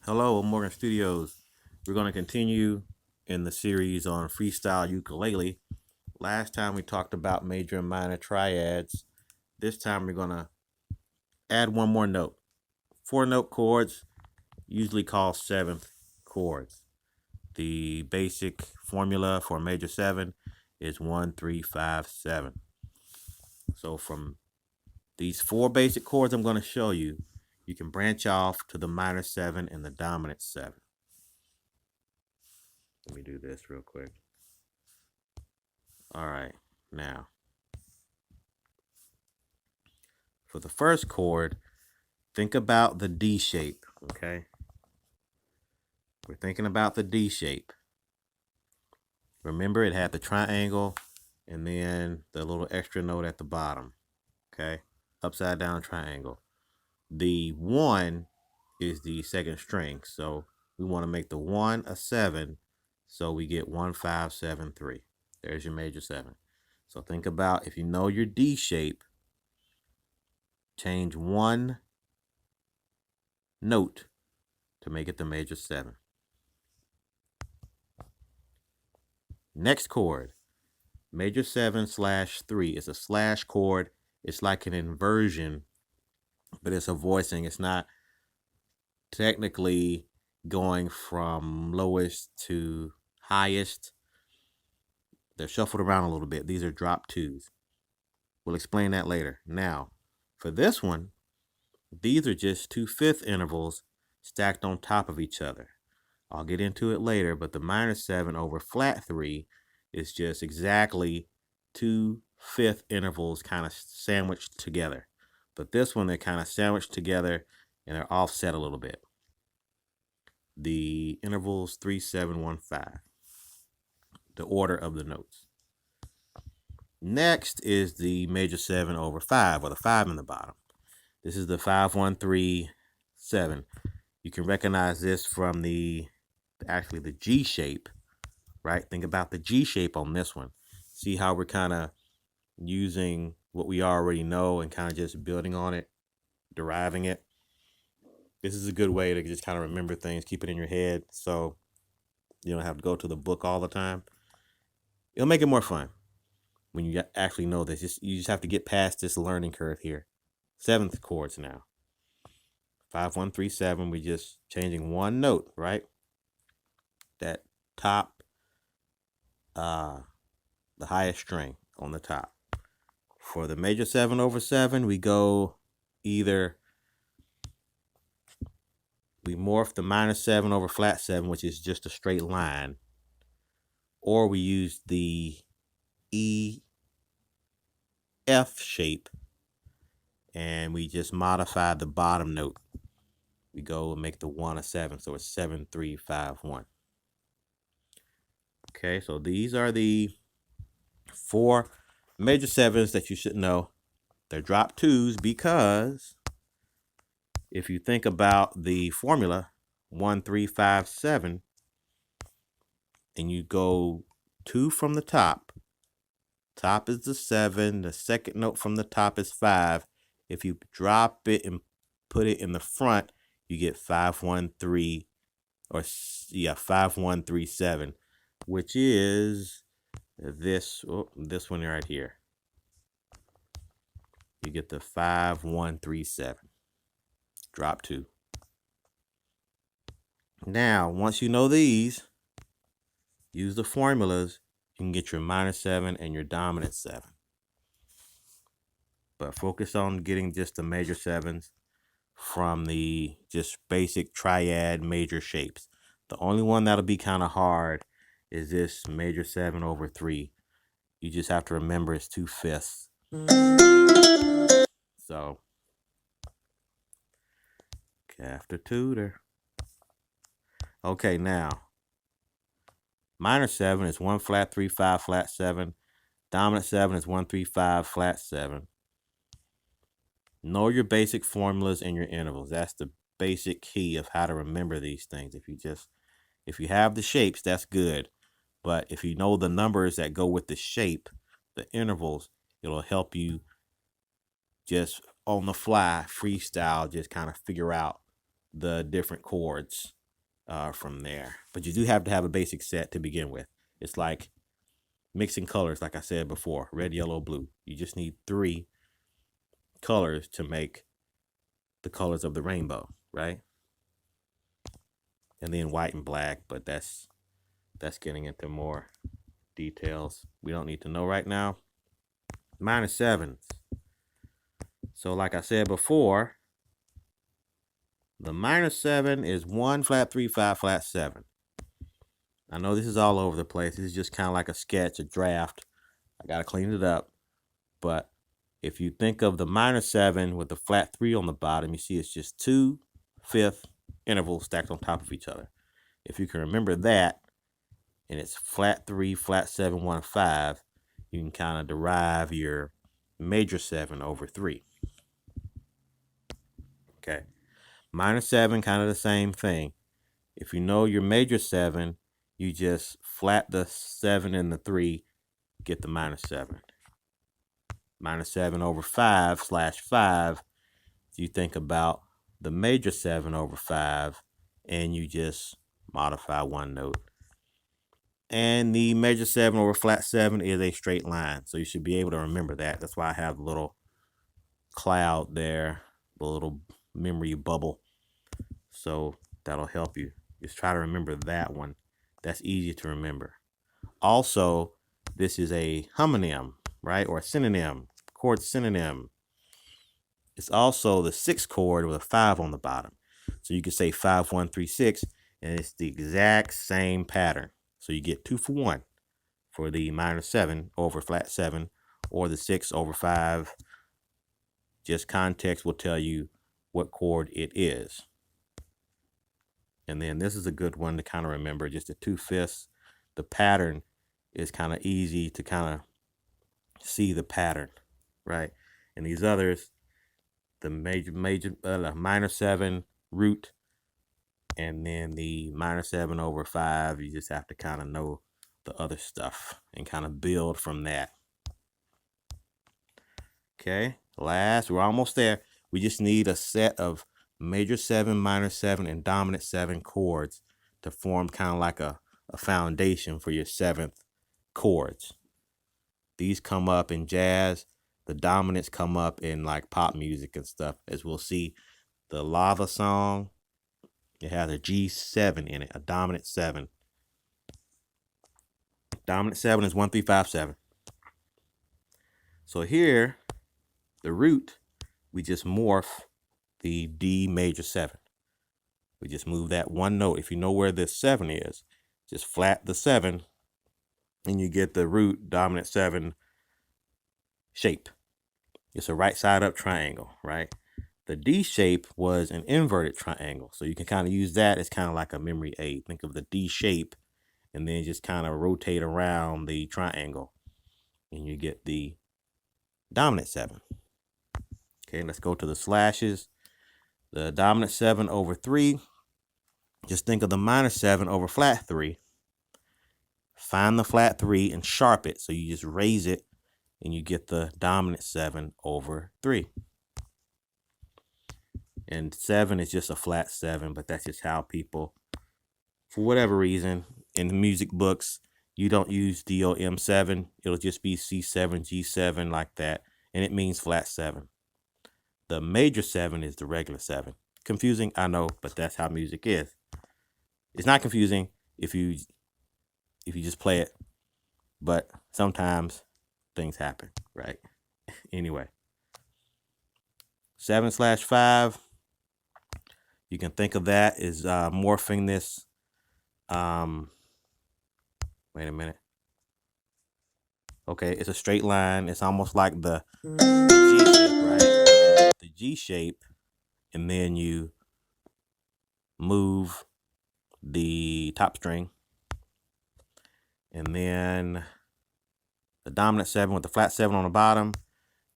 Hello, Morgan Studios. We're going to continue in the series on freestyle ukulele. Last time we talked about major and minor triads. This time we're going to add one more note. 4-note chords, usually called seventh chords. The basic formula for major 7 is 1, 3, 5, 7. So from these 4 basic chords I'm going to show you, you can branch off to the minor 7 and the dominant 7. Let me do this real quick. All right, now for the first chord, think about the D shape, okay? We're thinking about the D shape. Remember, it had the triangle and then the little extra note at the bottom, okay? Upside down triangle. The 1 is the second string, so we want to make the 1 a 7, so we get 1, 5, 7, 3. There's your major 7. So think about, if you know your D shape, change one note to make it the major 7. Next chord, major 7/3. It's a slash chord. It's like an inversion, but it's a voicing. It's not technically going from lowest to highest. They're shuffled around a little bit. These are drop 2s. We'll explain that later. Now, for this one, these are just 2/5 intervals stacked on top of each other. I'll get into it later, but the minor 7 over flat 3 is just exactly 2/5 intervals kind of sandwiched together. But this one, they're kind of sandwiched together and they're offset a little bit. The intervals 3, 7, 1, 5. The order of the notes. Next is the major 7 over 5, or the 5 in the bottom. This is the 5, 1, 3, 7. You can recognize this from the G shape, right? Think about the G shape on this one. See how we're kind of using what we already know and kind of just building on it, deriving it. This is a good way to just kind of remember things, keep it in your head, so you don't have to go to the book all the time. It'll make it more fun when you actually know this. You just have to get past this learning curve here. 7th chords now. 5, 1, 3, 7. We're just changing one note, right? That top, the highest string on the top. For the major 7 over 7, we go either, we morph the minor 7 over flat 7, which is just a straight line, or we use the E F shape and we just modify the bottom note. We go and make the 1 a 7, so it's 7, 3, 5, 1. Okay, so these are the 4 major 7s that you should know. They're drop 2s because if you think about the formula, 1, 3, 5, 7, and you go 2 from the top is the 7, the second note from the top is 5. If you drop it and put it in the front, you get 5, 1, 3, or 5, 1, 3, 7, which is this one right here. You get the 5, 1, 3, 7. Drop 2. Now, once you know these, use the formulas, you can get your minor 7 and your dominant 7. But focus on getting just the major 7s from the just basic triad major shapes. The only one that'll be kind of hard is this major 7 over 3. You just have to remember it's 2/5. So, after tutor. Okay, now, minor 7 is 1 flat 3 5 flat 7. Dominant 7 is 1 3 5 flat 7. Know your basic formulas and your intervals. That's the basic key of how to remember these things. If you have the shapes, that's good. But if you know the numbers that go with the shape, the intervals, it'll help you just on the fly, freestyle, just kind of figure out the different chords from there. But you do have to have a basic set to begin with. It's like mixing colors, like I said before, red, yellow, blue. You just need 3 colors to make the colors of the rainbow, right? And then white and black, but that's getting into more details we don't need to know right now. Minor 7s. So like I said before, the minor 7 is 1 flat 3 5 flat 7. I know this is all over the place. This is just kind of like a sketch, a draft. I got to clean it up. But if you think of the minor 7 with the flat 3 on the bottom, you see it's just 2 fifth intervals stacked on top of each other. If you can remember that, and it's flat 3, flat 7, 1, 5, you can kind of derive your major 7 over 3. Okay. Minor 7, kind of the same thing. If you know your major 7, you just flat the 7 and the 3, get the minor 7. Minor 7 over 5 slash 5, you think about the major 7 over 5, and you just modify one note. And the major 7 over flat 7 is a straight line, so you should be able to remember that. That's why I have the little cloud there, the little memory bubble. So that'll help you. Just try to remember that one. That's easy to remember. Also, this is a homonym, right? Or a synonym, chord synonym. It's also the 6th chord with a 5 on the bottom. So you could say 5, 1, 3, 6, and it's the exact same pattern. So you get 2 for 1 for the minor 7 over flat 7, or the 6 over 5. Just context will tell you what chord it is. And then this is a good one to kind of remember, just the 2 fifths. The pattern is kind of easy to kind of see the pattern, right? And these others, the minor 7 root, and then the minor 7 over 5, you just have to kind of know the other stuff and kind of build from that. Okay, last, we're almost there. We just need a set of major 7, minor 7, and dominant 7 chords to form kind of like a foundation for your 7th chords. These come up in jazz. The dominants come up in like pop music and stuff. As we'll see, the Lava song, it has a G7 in it, a dominant 7. Dominant 7 is 1, 3, 5, 7. So here, the root, we just morph the D major 7. We just move that one note. If you know where this 7 is, just flat the 7, and you get the root dominant 7 shape. It's a right side up triangle, right? The D shape was an inverted triangle. So you can kind of use that as kind of like a memory aid. Think of the D shape and then just kind of rotate around the triangle, and you get the dominant 7. Okay, let's go to the slashes. The dominant 7 over 3, just think of the minor 7 over flat 3. Find the flat 3 and sharp it. So you just raise it and you get the dominant 7 over 3. And 7 is just a flat 7, but that's just how people, for whatever reason, in the music books, you don't use DOM7. It'll just be C7, G7, like that. And it means flat 7. The major 7 is the regular 7. Confusing, I know, but that's how music is. It's not confusing if you just play it, but sometimes things happen, right? Anyway, 7/5, you can think of that as morphing this. Wait a minute. Okay, it's a straight line. It's almost like the G shape, right? The G shape, and then you move the top string, and then the dominant 7 with the flat 7 on the bottom,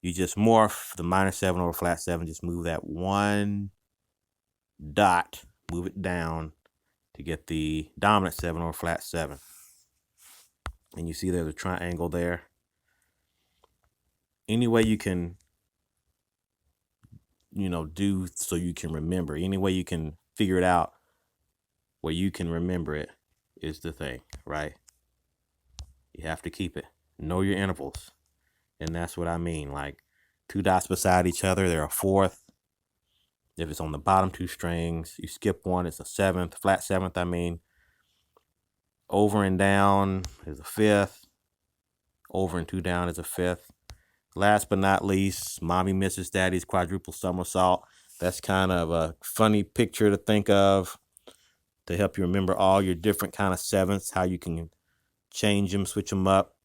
you just morph the minor 7 over flat 7, just move that one dot, move it down to get the dominant 7 over flat 7. And you see there's a triangle there. Any way you can, do so you can remember, any way you can figure it out where you can remember it is the thing, right? You have to keep it. Know your intervals. And that's what I mean. Like 2 dots beside each other, they're a fourth. If it's on the bottom 2 strings, you skip one, it's a seventh, flat seventh, I mean. Over and down is a fifth. Over and 2 down is a fifth. Last but not least, Mommy Misses Daddy's quadruple somersault. That's kind of a funny picture to think of to help you remember all your different kind of sevenths, how you can change them, switch them up.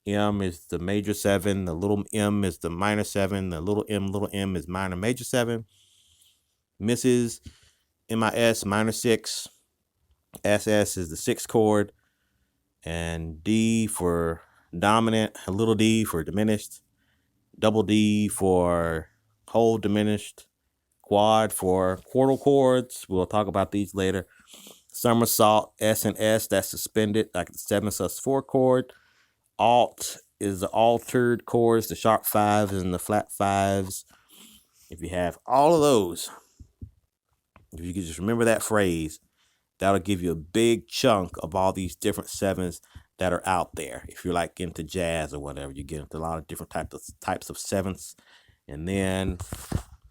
M is the major 7, the little m is the minor 7, the little m is minor major 7. Misses, MIS, minor 6. SS is the 6th chord. And D for dominant, a little d for diminished, double D for whole diminished, quad for quartal chords. We'll talk about these later. Somersault, S and S, that's suspended, like the 7sus4 chord. Alt is the altered chords, the sharp 5s and the flat 5s. If you have all of those, if you can just remember that phrase, that'll give you a big chunk of all these different 7s that are out there. If you're like into jazz or whatever, you get into a lot of different types of 7s. And then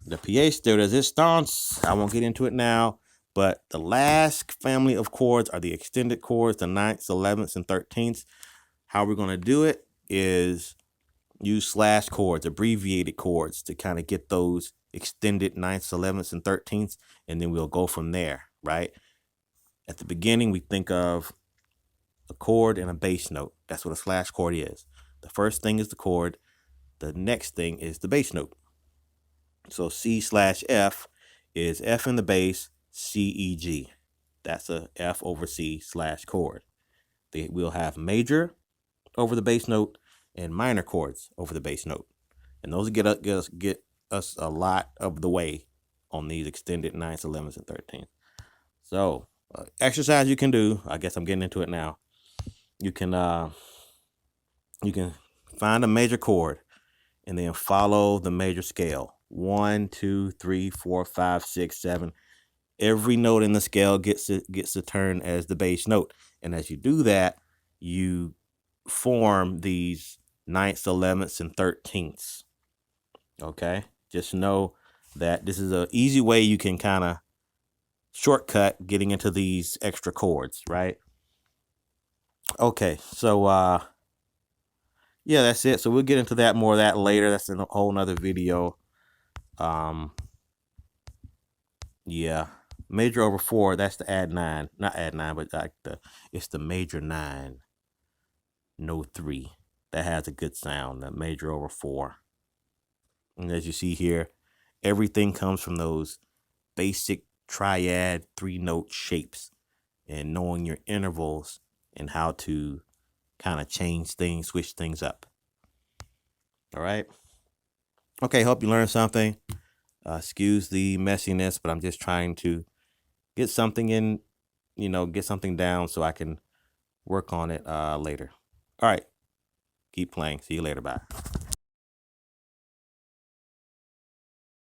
the pièce de résistance, I won't get into it now, but the last family of chords are the extended chords, the 9ths, 11ths, and 13ths. How we're going to do it is use slash chords, abbreviated chords, to kind of get those extended 9ths, 11ths, and 13ths, and then we'll go from there, right? At the beginning, we think of a chord and a bass note. That's what a slash chord is. The first thing is the chord. The next thing is the bass note. So C/F is F in the bass, C, E, G. That's a F over C slash chord. We'll have major over the bass note and minor chords over the bass note. And those get us a lot of the way on these extended 9ths, 11ths, and 13ths. So exercise you can do, I guess I'm getting into it now. You can find a major chord and then follow the major scale. 1, 2, 3, 4, 5, 6, 7. Every note in the scale gets a turn as the bass note. And as you do that, you form these 9ths, 11ths, and 13ths. Okay? Just know that this is an easy way you can kind of shortcut getting into these extra chords, right? Okay, so yeah, that's it. So we'll get into that more of that later. That's in a whole nother video. Yeah, major over 4, that's the add 9. Not add 9, but like it's the major 9, no 3. That has a good sound, the major over 4. And as you see here, everything comes from those basic triad 3-note shapes, and knowing your intervals and how to kind of change things, switch things up. All right. Okay, hope you learned something. Excuse the messiness, but I'm just trying to get something in, get something down so I can work on it later. All right. Keep playing. See you later. Bye.